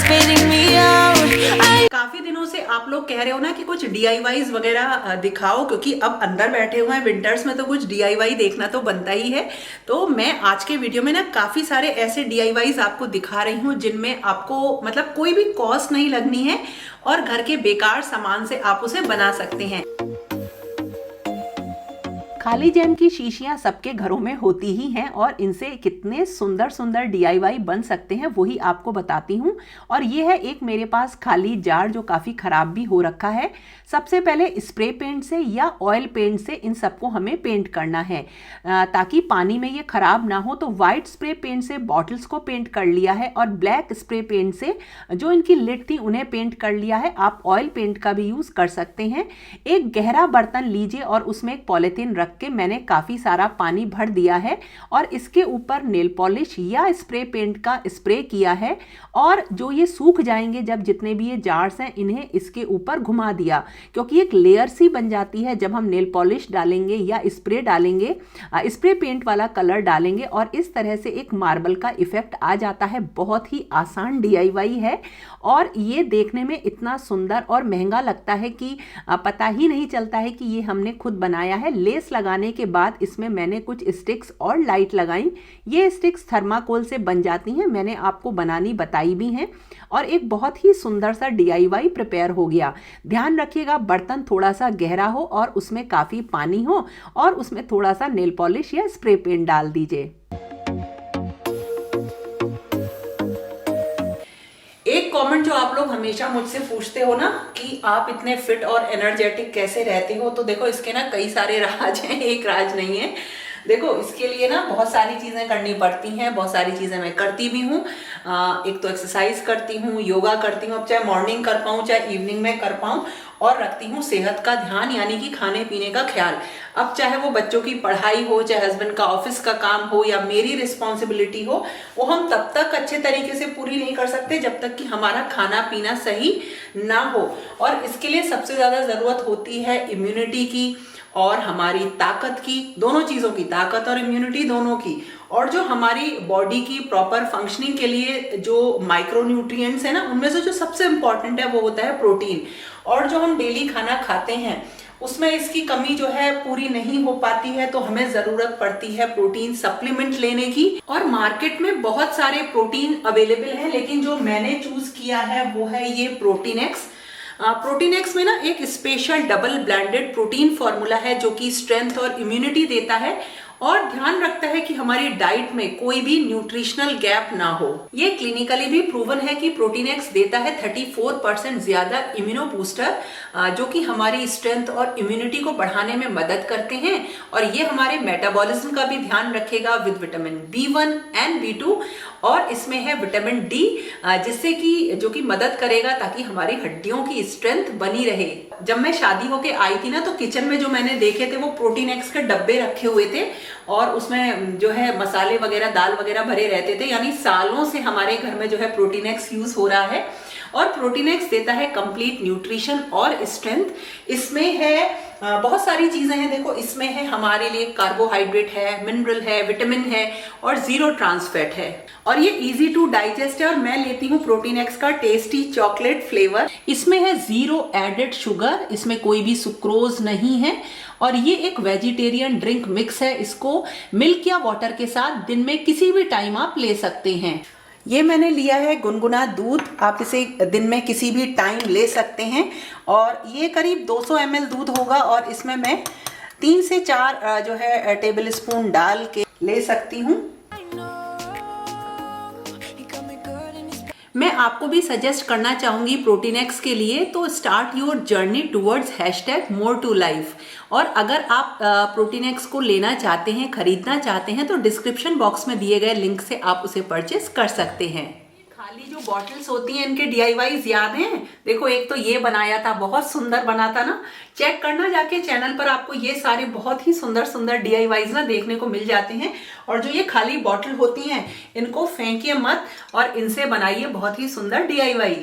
spinning me out. काफी दिनों से आप लोग कह रहे हो ना कि कुछ डीआईवाईज वगैरह दिखाओ, क्योंकि अब अंदर बैठे हुए हैं विंटर्स में तो कुछ डीआईवाई देखना तो बनता ही है। तो मैं आज के वीडियो में ना काफी सारे ऐसे डीआईवाईज आपको दिखा रही हूँ जिनमें आपको मतलब कोई भी कॉस्ट नहीं लगनी है और घर के बेकार सामान से आप उसे बना सकते हैं। खाली जैम की शीशियां सबके घरों में होती ही हैं और इनसे कितने सुंदर सुंदर डीआईवाई बन सकते हैं वही आपको बताती हूँ। और ये है एक मेरे पास खाली जार जो काफ़ी ख़राब भी हो रखा है। सबसे पहले स्प्रे पेंट से या ऑयल पेंट से इन सबको हमें पेंट करना है ताकि पानी में ये ख़राब ना हो। तो वाइट स्प्रे पेंट से बॉटल्स को पेंट कर लिया है और ब्लैक स्प्रे पेंट से जो इनकी लिड थी उन्हें पेंट कर लिया है। आप ऑयल पेंट का भी यूज़ कर सकते हैं। एक गहरा बर्तन लीजिए और उसमें एक पॉलीथीन रख के मैंने काफी सारा पानी भर दिया है और इसके ऊपर नेल पॉलिश या स्प्रे पेंट का स्प्रे किया है। और जो ये सूख जाएंगे जब जितने भी ये जार्स हैं इन्हें इसके ऊपर घुमा दिया, क्योंकि एक लेयर सी बन जाती है जब हम नेल पॉलिश डालेंगे या स्प्रे डालेंगे, स्प्रे पेंट वाला कलर डालेंगे और इस तरह से एक मार्बल का इफेक्ट आ जाता है। बहुत ही आसान डीआईवाई है और ये देखने में इतना सुंदर और महंगा लगता है कि पता ही नहीं चलता है कि ये हमने खुद बनाया है। लेस लगाने के बाद इसमें मैंने कुछ स्टिक्स और लाइट लगाई। ये स्टिक्स थर्माकोल से बन जाती हैं, मैंने आपको बनानी बताई भी हैं। और एक बहुत ही सुंदर सा डीआईवाई प्रिपेयर हो गया। ध्यान रखिएगा बर्तन थोड़ा सा गहरा हो और उसमें काफ़ी पानी हो और उसमें थोड़ा सा नेल पॉलिश या स्प्रे पेंट डाल दीजिए। एक कमेंट जो आप लोग हमेशा मुझसे पूछते हो ना कि आप इतने फिट और एनर्जेटिक कैसे रहते हो, तो देखो इसके ना कई सारे राज हैं, एक राज नहीं है। देखो इसके लिए ना बहुत सारी चीज़ें करनी पड़ती हैं, बहुत सारी चीज़ें मैं करती भी हूँ। एक तो एक्सरसाइज करती हूँ, योगा करती हूँ, अब चाहे मॉर्निंग कर पाऊँ चाहे इवनिंग में कर पाऊँ, और रखती हूँ सेहत का ध्यान यानी कि खाने पीने का ख्याल। अब चाहे वो बच्चों की पढ़ाई हो, चाहे हस्बैंड का ऑफिस का काम हो या मेरी रिस्पॉन्सिबिलिटी हो, वो हम तब तक अच्छे तरीके से पूरी नहीं कर सकते जब तक कि हमारा खाना पीना सही ना हो। और इसके लिए सबसे ज़्यादा ज़रूरत होती है इम्यूनिटी की और हमारी ताकत की, दोनों चीज़ों की, ताकत और इम्यूनिटी दोनों की। और जो हमारी बॉडी की प्रॉपर फंक्शनिंग के लिए जो माइक्रो न्यूट्रिएंट्स है ना, उनमें से जो सबसे इम्पॉर्टेंट है वो होता है प्रोटीन। और जो हम डेली खाना खाते हैं उसमें इसकी कमी जो है पूरी नहीं हो पाती है, तो हमें जरूरत पड़ती है प्रोटीन सप्लीमेंट लेने की। और मार्केट में बहुत सारे प्रोटीन अवेलेबल है, लेकिन जो मैंने चूज किया है वो है ये प्रोटीन एक्स। प्रोटीन एक्स में ना एक special double blended protein formula है जो कि स्ट्रेंथ और इम्यूनिटी देता है और ध्यान रखता है कि हमारी डाइट में कोई भी न्यूट्रिशनल गैप ना हो। ये क्लिनिकली भी प्रूवन है कि प्रोटीन एक्स देता है 34% ज्यादा इम्यूनो बूस्टर, जो कि हमारी स्ट्रेंथ और इम्यूनिटी को बढ़ाने में मदद करते हैं। और ये हमारे मेटाबॉलिज्म का भी ध्यान रखेगा with vitamin B1 and B2। और इसमें है विटामिन डी जिससे कि जो कि मदद करेगा ताकि हमारी हड्डियों की स्ट्रेंथ बनी रहे। जब मैं शादी होके आई थी ना तो किचन में जो मैंने देखे थे वो प्रोटीन एक्स के डब्बे रखे हुए थे और उसमें जो है मसाले वगैरह दाल वगैरह भरे रहते थे, यानी सालों से हमारे घर में जो है प्रोटीन एक्स यूज हो रहा है। और प्रोटीन एक्स देता है कंप्लीट न्यूट्रिशन और स्ट्रेंथ। इसमें है बहुत सारी चीजें हैं, देखो इसमें है हमारे लिए कार्बोहाइड्रेट है, मिनरल है, विटामिन है और जीरो ट्रांस फैट है। और ये इजी टू डाइजेस्ट है। और मैं लेती हूँ प्रोटीन एक्स का टेस्टी चॉकलेट फ्लेवर। इसमें है जीरो एडेड शुगर, इसमें कोई भी सुक्रोज नहीं है। और ये एक वेजिटेरियन ड्रिंक मिक्स है, इसको मिल्क या वाटर के साथ दिन में किसी भी टाइम आप ले सकते हैं। ये मैंने लिया है गुनगुना दूध, आप इसे दिन में किसी भी टाइम ले सकते हैं। और ये करीब 200 ml दूध होगा और इसमें मैं 3 से 4 जो है टेबल स्पून डाल के ले सकती हूँ। मैं आपको भी सजेस्ट करना चाहूंगी प्रोटीन एक्स के लिए, तो start your journey towards #more2life। और अगर आप प्रोटीन एक्स को लेना चाहते हैं, खरीदना चाहते हैं, तो डिस्क्रिप्शन बॉक्स में दिए गए लिंक से आप उसे परचेस कर सकते हैं। खाली जो बॉटल्स होती हैं इनके DIYs याद हैं? देखो एक तो ये बनाया था, बहुत सुंदर बना था ना। चेक करना जाके चैनल पर, आपको ये सारे बहुत ही सुंदर सुंदर DIYs ना देखने को मिल जाते हैं। और जो ये खाली बॉटल होती हैं इनको फेंकिए मत और इनसे बनाइए बहुत ही सुंदर DIY।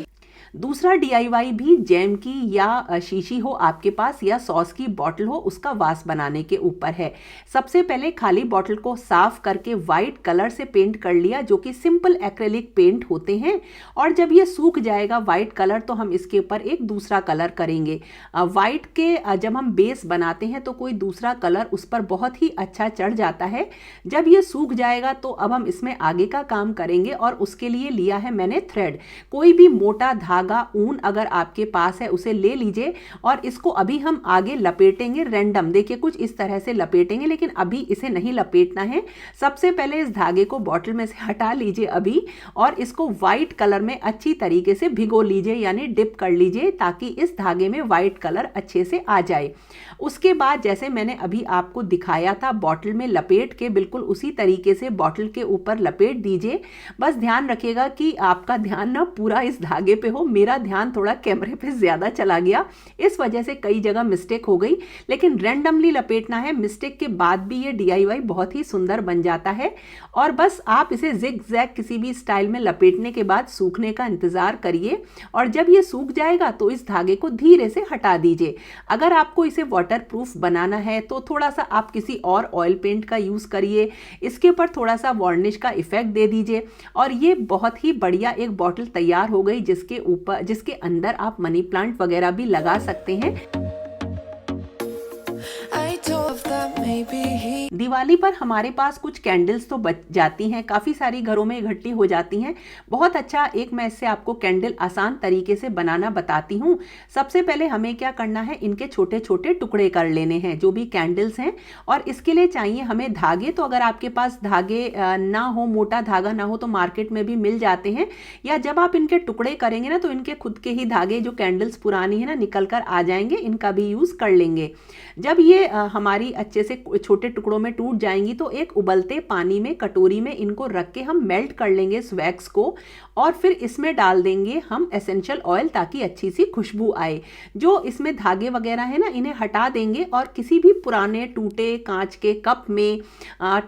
दूसरा DIY भी जैम की या शीशी हो आपके पास या सॉस की बॉटल हो, उसका वास बनाने के ऊपर है। सबसे पहले खाली बॉटल को साफ करके वाइट कलर से पेंट कर लिया, जो कि सिंपल एक्रेलिक पेंट होते हैं। और जब ये सूख जाएगा वाइट कलर, तो हम इसके ऊपर एक दूसरा कलर करेंगे। वाइट के जब हम बेस बनाते हैं तो कोई दूसरा कलर उस पर बहुत ही अच्छा चढ़ जाता है। जब ये सूख जाएगा तो अब हम इसमें आगे का काम करेंगे, और उसके लिए लिया है मैंने थ्रेड। कोई भी मोटा धागा, ऊन अगर आपके पास है उसे ले लीजिए, और इसको अभी हम आगे लपेटेंगे रैंडम। देखिए कुछ इस तरह से लपेटेंगे, लेकिन अभी इसे नहीं लपेटना है। सबसे पहले इस धागे को बॉटल में से हटा लीजिए अभी, और इसको व्हाइट कलर में अच्छी तरीके से भिगो लीजिए, यानी डिप कर लीजिए, ताकि इस धागे में व्हाइट कलर अच्छे से आ जाए। उसके बाद जैसे मैंने अभी आपको दिखाया था बॉटल में लपेट के, बिल्कुल उसी तरीके से बॉटल के ऊपर लपेट दीजिए। बस ध्यान रखिएगा कि आपका ध्यान ना पूरा इस धागे पे हो। मेरा ध्यान थोड़ा कैमरे पे ज़्यादा चला गया, इस वजह से कई जगह मिस्टेक हो गई, लेकिन रैंडमली लपेटना है। मिस्टेक के बाद भी ये DIY बहुत ही सुंदर बन जाता है। और बस आप इसे जिग जैग किसी भी स्टाइल में लपेटने के बाद सूखने का इंतज़ार करिए, और जब ये सूख जाएगा तो इस धागे को धीरे से हटा दीजिए। अगर आपको इसे वाटरप्रूफ बनाना है तो थोड़ा सा आप किसी और ऑयल पेंट का यूज़ करिए, इसके ऊपर थोड़ा सा वार्निश का इफेक्ट दे दीजिए, और ये बहुत ही बढ़िया एक बॉटल तैयार हो गई, जिसके अंदर आप मनी प्लांट वगैरह भी लगा सकते हैं। दिवाली पर हमारे पास कुछ कैंडल्स तो बच जाती हैं, काफ़ी सारी घरों में इकट्ठी हो जाती हैं। बहुत अच्छा एक मैं इससे आपको कैंडल आसान तरीके से बनाना बताती हूँ। सबसे पहले हमें क्या करना है, इनके छोटे छोटे टुकड़े कर लेने हैं जो भी कैंडल्स हैं, और इसके लिए चाहिए हमें धागे। तो अगर आपके पास धागे ना हो, मोटा धागा ना हो, तो मार्केट में भी मिल जाते हैं, या जब आप इनके टुकड़े करेंगे ना तो इनके खुद के ही धागे, जो कैंडल्स पुरानी है ना, निकल कर आ जाएंगे, इनका भी यूज़ कर लेंगे। जब ये हमारी अच्छे से छोटे टुकड़ों में टूट जाएंगी तो एक उबलते पानी में, कटोरी में इनको रख के हम मेल्ट कर लेंगे इस वैक्स को, और फिर इसमें डाल देंगे हम एसेंशियल ऑयल, ताकि अच्छी सी खुशबू आए। जो इसमें धागे वगैरह है ना, इन्हें हटा देंगे, और किसी भी पुराने टूटे कांच के कप में,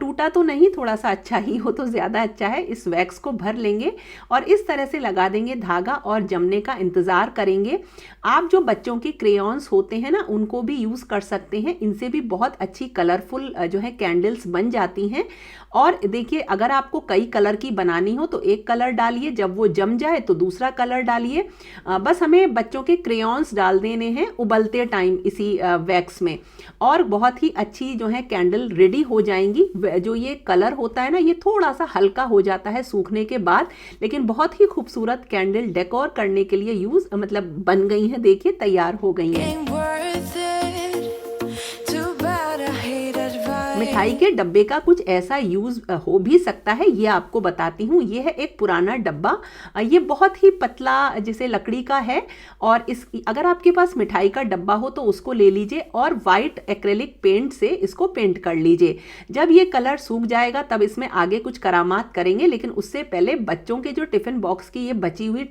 टूटा तो नहीं, थोड़ा सा अच्छा ही हो तो ज़्यादा अच्छा है, इस वैक्स को भर लेंगे और इस तरह से लगा देंगे धागा, और जमने का इंतज़ार करेंगे। आप जो बच्चों की क्रेयॉन्स होते हैं ना, उनको भी यूज़ कर सकते हैं, इनसे भी बहुत अच्छी कलरफुल जो है कैंडल्स बन जाती हैं। और देखिए, अगर आपको कई कलर की बनानी हो तो एक कलर डालिए, जब वो जम जाए तो दूसरा कलर डालिए। बस हमें बच्चों के क्रेयॉन्स डाल देने हैं उबलते टाइम इसी वैक्स में, और बहुत ही अच्छी जो है कैंडल रेडी हो जाएंगी। जो ये कलर होता है ना, ये थोड़ा सा हल्का हो जाता है सूखने के बाद, लेकिन बहुत ही खूबसूरत कैंडल डेकोर करने के लिए मतलब बन गई हैं। देखिए तैयार हो गई हैं। मिठाई के डब्बे का कुछ ऐसा यूज हो भी सकता है, ये आपको बताती हूँ। ये है एक पुराना डब्बा, ये बहुत ही पतला जैसे लकड़ी का है, और अगर आपके पास मिठाई का डब्बा हो तो उसको ले लीजिए और वाइट एक्रेलिक पेंट से इसको पेंट कर लीजिए। जब ये कलर सूख जाएगा तब इसमें आगे कुछ करामात करेंगे, लेकिन उससे पहले बच्चों के जो टिफिन बॉक्स की ये बची हुई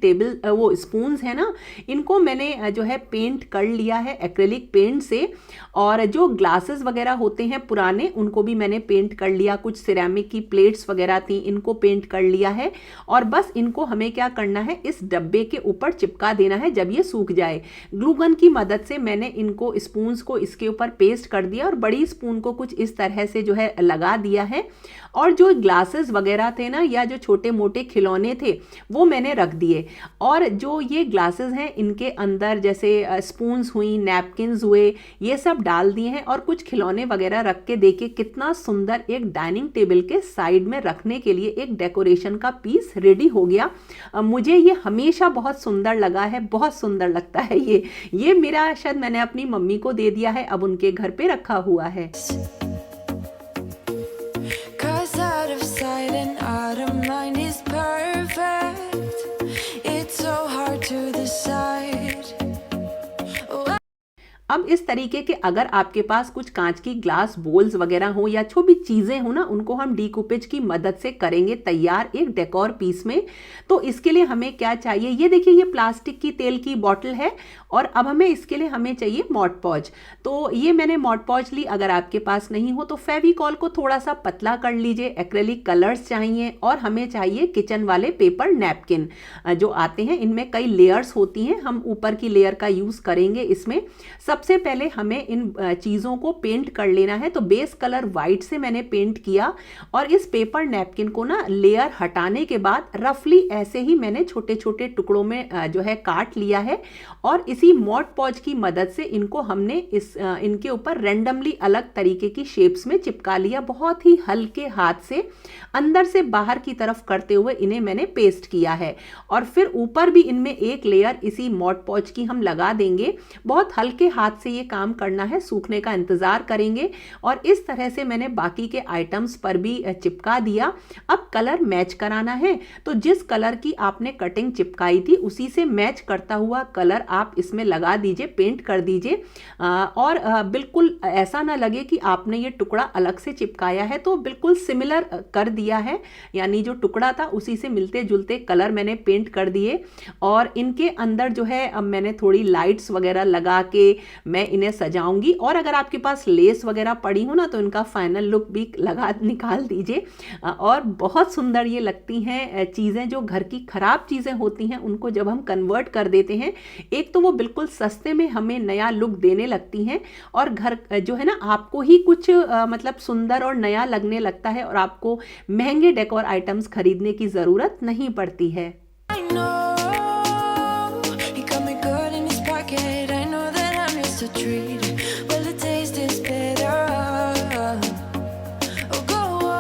वो स्पून्स है ना, इनको मैंने जो है पेंट कर लिया है एक्रेलिक पेंट से। और जो ग्लासेस वगैरह होते हैं पुराने, उनको भी मैंने पेंट कर लिया। कुछ सिरेमिक की प्लेट्स वगैरह थी, इनको पेंट कर लिया है, और बस इनको हमें क्या करना है, इस डब्बे के ऊपर चिपका देना है जब ये सूख जाए। ग्लू गन की मदद से मैंने इनको स्पून्स को इसके ऊपर पेस्ट कर दिया, और बड़ी स्पून को कुछ इस तरह से जो है लगा दिया है। और जो ग्लासेस वगैरह थे ना, या जो छोटे मोटे खिलौने थे, वो मैंने रख दिए। और जो ये ग्लासेस हैं, इनके अंदर जैसे स्पून्स हुई, नैपकिन्स हुए, ये सब डाल दिए हैं, और कुछ खिलौने वगैरह रख के देखिए कितना सुंदर एक डाइनिंग टेबल के साइड में रखने के लिए एक डेकोरेशन का पीस रेडी हो गया। मुझे ये हमेशा बहुत सुंदर लगा है, बहुत सुंदर लगता है ये मेरा, शायद मैंने अपनी मम्मी को दे दिया है, अब उनके घर पे रखा हुआ है। अब इस तरीके के अगर आपके पास कुछ कांच की ग्लास बोल्स वगैरह हो या जो भी चीज़ें हो ना, उनको हम डीकूपेज की मदद से करेंगे तैयार एक डेकोर पीस में। तो इसके लिए हमें क्या चाहिए, ये देखिए ये प्लास्टिक की तेल की बॉटल है और अब हमें इसके लिए हमें चाहिए मॉड पॉज। तो ये मैंने मॉड पॉज ली, अगर आपके पास नहीं हो तो फेविकॉल को थोड़ा सा पतला कर लीजिए। एक्रेलिक कलर्स चाहिए और हमें चाहिए किचन वाले पेपर नैपकिन जो आते हैं, इनमें कई लेयर्स होती हैं, हम ऊपर की लेयर का यूज़ करेंगे इसमें। सबसे पहले हमें इन चीज़ों को पेंट कर लेना है। तो बेस कलर वाइट से मैंने पेंट किया और इस पेपर नैपकिन को ना लेयर हटाने के बाद रफली ऐसे ही मैंने छोटे छोटे टुकड़ों में जो है काट लिया है और इसी मॉड पॉज की मदद से इनको हमने इनके ऊपर रैंडमली अलग तरीके की शेप्स में चिपका लिया। बहुत ही हल्के हाथ से अंदर से बाहर की तरफ करते हुए इन्हें मैंने पेस्ट किया है और फिर ऊपर भी इनमें एक लेयर इसी मॉड पॉज की हम लगा देंगे। बहुत हल्के हाथ से ये काम करना है, सूखने का इंतजार करेंगे और इस तरह से मैंने बाकी के आइटम्स पर भी चिपका दिया। अब कलर मैच कराना है, तो जिस कलर की आपने कटिंग चिपकाई थी उसी से मैच करता हुआ कलर आप इसमें लगा दीजिए, पेंट कर दीजिए और बिल्कुल ऐसा ना लगे कि आपने ये टुकड़ा अलग से चिपकाया है, तो बिल्कुल सिमिलर कर दिया है, यानी जो टुकड़ा था उसी से मिलते जुलते कलर मैंने पेंट कर दिए। और इनके अंदर जो है अब मैंने थोड़ी लाइट्स वगैरह लगा के मैं इन्हें सजाऊंगी और अगर आपके पास लेस वगैरह पड़ी हो ना तो इनका फाइनल लुक भी निकाल दीजिए। और बहुत सुंदर ये लगती हैं चीज़ें, जो घर की खराब चीज़ें होती हैं उनको जब हम कन्वर्ट कर देते हैं, एक तो वो बिल्कुल सस्ते में हमें नया लुक देने लगती हैं और घर जो है ना आपको ही कुछ मतलब सुंदर और नया लगने लगता है और आपको महंगे डेकोर आइटम्स खरीदने की ज़रूरत नहीं पड़ती है। I know he got me good in his pocket. I know that I missed a treat. Well, the taste is better. Oh, go on.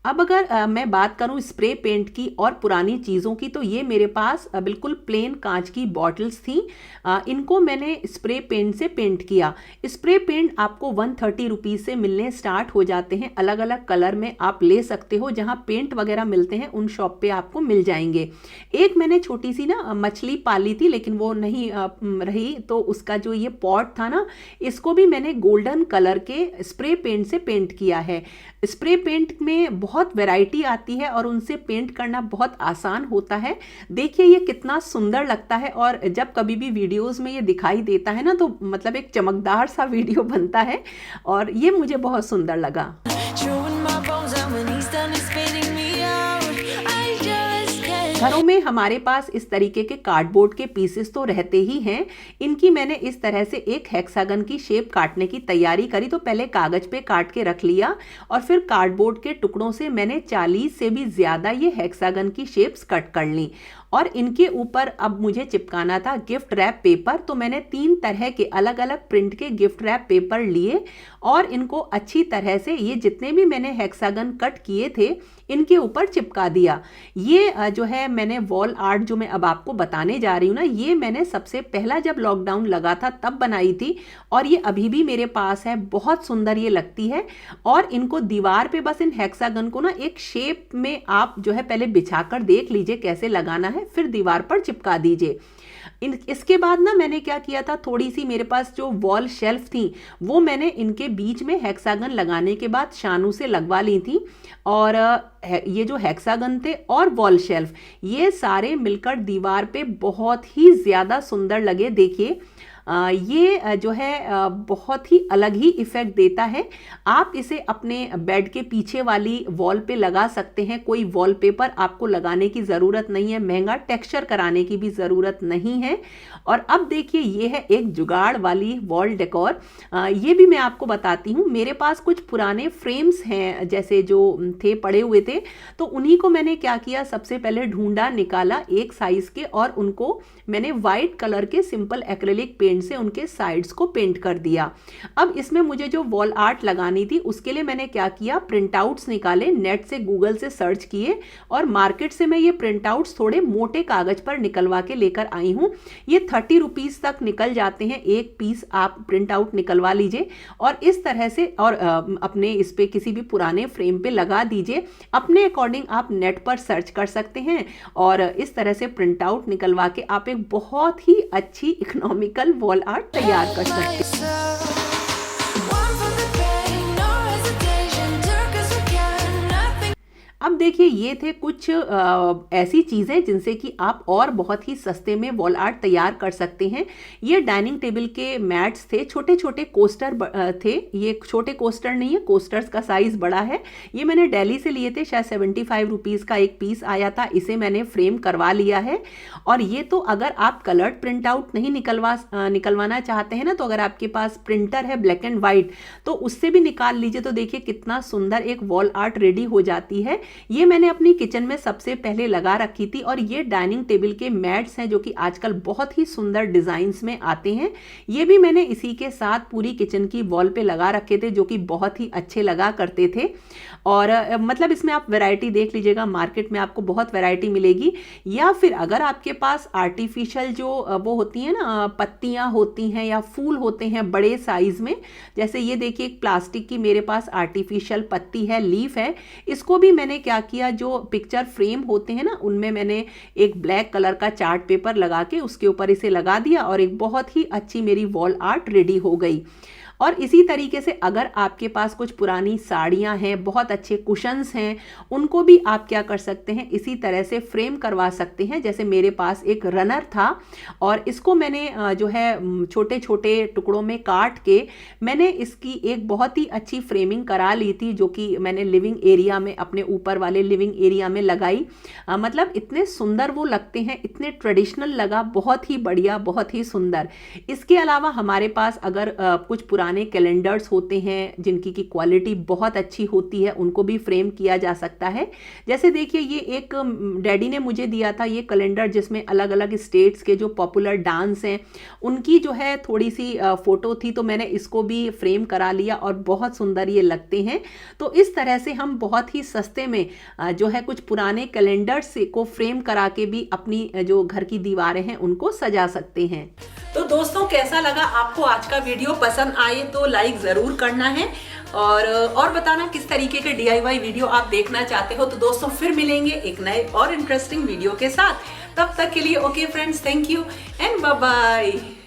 अब अगर मैं बात करूं स्प्रे पेंट की और पुरानी चीज़ों की, तो ये मेरे पास बिल्कुल प्लेन कांच की बॉटल्स थी। इनको मैंने स्प्रे पेंट से पेंट किया। स्प्रे पेंट आपको 130 रुपीज़ से मिलने स्टार्ट हो जाते हैं, अलग अलग कलर में आप ले सकते हो। जहां पेंट वगैरह मिलते हैं उन शॉप पे आपको मिल जाएंगे। एक मैंने छोटी सी ना मछली पाली थी लेकिन वो नहीं रही, तो उसका जो ये पॉट था ना, इसको भी मैंने गोल्डन कलर के स्प्रे पेंट से पेंट किया है। स्प्रे पेंट में बहुत वैरायटी आती है और उनसे पेंट करना बहुत आसान होता है। देखिए ये कितना सुंदर लगता है और जब कभी भी वीडियोस में ये दिखाई देता है ना तो मतलब एक चमकदार सा वीडियो बनता है और ये मुझे बहुत सुंदर लगा। Chewing my bones out when he's done spitting me out. I just can't. घरों में हमारे पास इस तरीके के कार्डबोर्ड के पीसेस तो रहते ही हैं। इनकी मैंने इस तरह से एक हेक्सागन की शेप काटने की तैयारी करी। तो पहले कागज पे काट के रख लिया और फिर कार्डबोर्ड के टुकड़ों से मैंने 40 से भी ज़्यादा ये हेक्सागन की शेप्स कट कर ली और इनके ऊपर अब मुझे चिपकाना था गिफ्ट रैप पेपर। तो मैंने 3 तरह के अलग अलग प्रिंट के गिफ्ट रैप पेपर लिए और इनको अच्छी तरह से ये जितने भी मैंने हेक्सागन कट किए थे इनके ऊपर चिपका दिया। ये जो है मैंने वॉल आर्ट जो मैं अब आपको बताने जा रही हूँ ना, ये मैंने सबसे पहला जब लॉकडाउन लगा था तब बनाई थी और ये अभी भी मेरे पास है। बहुत सुंदर ये लगती है और इनको दीवार पे बस इन हेक्सागन को ना एक शेप में आप जो है पहले बिछाकर देख लीजिए कैसे लगाना है, फिर दीवार पर चिपका दीजिए। इसके बाद ना मैंने क्या किया था, थोड़ी सी मेरे पास जो वॉल शेल्फ थी वो मैंने इनके बीच में हेक्सागन लगाने के बाद शानू से लगवा ली थी और ये जो हेक्सागन थे और वॉल शेल्फ ये सारे मिलकर दीवार पे बहुत ही ज़्यादा सुंदर लगे। देखिए ये जो है बहुत ही अलग ही इफ़ेक्ट देता है। आप इसे अपने बेड के पीछे वाली वॉल पे लगा सकते हैं। कोई वॉलपेपर आपको लगाने की ज़रूरत नहीं है, महंगा टेक्सचर कराने की भी ज़रूरत नहीं है। और अब देखिए ये है एक जुगाड़ वाली वॉल डेकोर। ये भी मैं आपको बताती हूँ। मेरे पास कुछ पुराने फ्रेम्स हैं जैसे जो थे पड़े हुए थे, तो उन्हीं को मैंने क्या किया, सबसे पहले ढूंढा, निकाला एक साइज़ के और उनको मैंने वाइट कलर के सिंपल एक्रेलिक पेंट पेंट से उनके साइड्स को पेंट कर दिया। अब इसमें मुझे जो वॉल आर्ट लगानी थी उसके लिए मैंने क्या किया, प्रिंट आउट्स निकाले, नेट से गूगल से सर्च किए और मार्केट से मैं ये प्रिंट आउट्स थोड़े मोटे कागज पर निकलवा के लेकर आई हूँ। ये 30 रुपीज़ तक निकल जाते हैं, एक पीस आप प्रिंट आउट निकलवा लीजिए और इस तरह से और अपने इस पे किसी भी पुराने फ्रेम पे लगा दीजिए। अपने अकॉर्डिंग आप नेट पर सर्च कर सकते हैं और इस तरह से प्रिंट आउट निकलवा के आप एक बहुत ही अच्छी इकोनॉमिकल वॉल आर्ट तैयार कर सकते हैं। अब देखिए ये थे कुछ ऐसी चीज़ें जिनसे कि आप और बहुत ही सस्ते में वॉल आर्ट तैयार कर सकते हैं। ये डाइनिंग टेबल के मैट्स थे, छोटे छोटे कोस्टर थे। ये छोटे कोस्टर नहीं है, कोस्टर्स का साइज़ बड़ा है। ये मैंने दिल्ली से लिए थे, शायद 75 रुपीज़ का एक पीस आया था। इसे मैंने फ्रेम करवा लिया है। और ये तो अगर आप कलर्ड प्रिंट आउट नहीं निकलवाना चाहते हैं ना, तो अगर आपके पास प्रिंटर है ब्लैक एंड वाइट तो उससे भी निकाल लीजिए। तो देखिए कितना सुंदर एक वॉल आर्ट रेडी हो जाती है। ये मैंने अपनी किचन में सबसे पहले लगा रखी थी और ये डाइनिंग टेबल के मैट्स हैं जो कि आजकल बहुत ही सुंदर डिजाइन्स में आते हैं। ये भी मैंने इसी के साथ पूरी किचन की वॉल पे लगा रखे थे जो कि बहुत ही अच्छे लगा करते थे। और मतलब इसमें आप वैरायटी देख लीजिएगा, मार्केट में आपको बहुत वैरायटी मिलेगी। या फिर अगर आपके पास आर्टिफिशियल जो वो होती हैं ना, पत्तियां होती हैं या फूल होते हैं बड़े साइज में, जैसे ये देखिए एक प्लास्टिक की मेरे पास आर्टिफिशियल पत्ती है, लीफ है। इसको भी मैंने क्या किया, जो पिक्चर फ्रेम होते हैं ना उनमें मैंने एक ब्लैक कलर का चार्ट पेपर लगा के उसके ऊपर इसे लगा दिया और एक बहुत ही अच्छी मेरी वॉल आर्ट रेडी हो गई। और इसी तरीके से अगर आपके पास कुछ पुरानी साड़ियाँ हैं, बहुत अच्छे कुशन्स हैं, उनको भी आप क्या कर सकते हैं, इसी तरह से फ्रेम करवा सकते हैं। जैसे मेरे पास एक रनर था और इसको मैंने जो है छोटे छोटे टुकड़ों में काट के मैंने इसकी एक बहुत ही अच्छी फ्रेमिंग करा ली थी, जो कि मैंने लिविंग एरिया में, अपने ऊपर वाले लिविंग एरिया में लगाई। मतलब इतने सुंदर वो लगते हैं, इतने ट्रेडिशनल लगा, बहुत ही बढ़िया, बहुत ही सुंदर। इसके अलावा हमारे पास अगर कुछ पुराने कैलेंडर्स होते हैं जिनकी की क्वालिटी बहुत अच्छी होती है, उनको भी फ्रेम किया जा सकता है। जैसे देखिए ये एक डैडी ने मुझे दिया था ये कैलेंडर, जिसमें अलग अलग स्टेट्स के जो पॉपुलर डांस हैं उनकी जो है थोड़ी सी फोटो थी, तो मैंने इसको भी फ्रेम करा लिया और बहुत सुंदर ये लगते हैं। तो इस तरह से हम बहुत ही सस्ते में जो है कुछ पुराने कैलेंडर्स को फ्रेम करा के भी अपनी जो घर की दीवारें हैं उनको सजा सकते हैं। तो दोस्तों कैसा लगा आपको आज का वीडियो? पसंद आए तो लाइक जरूर करना है और बताना किस तरीके के DIY वीडियो आप देखना चाहते हो। तो दोस्तों फिर मिलेंगे एक नए और इंटरेस्टिंग वीडियो के साथ। तब तक के लिए okay friends, thank you and bye bye.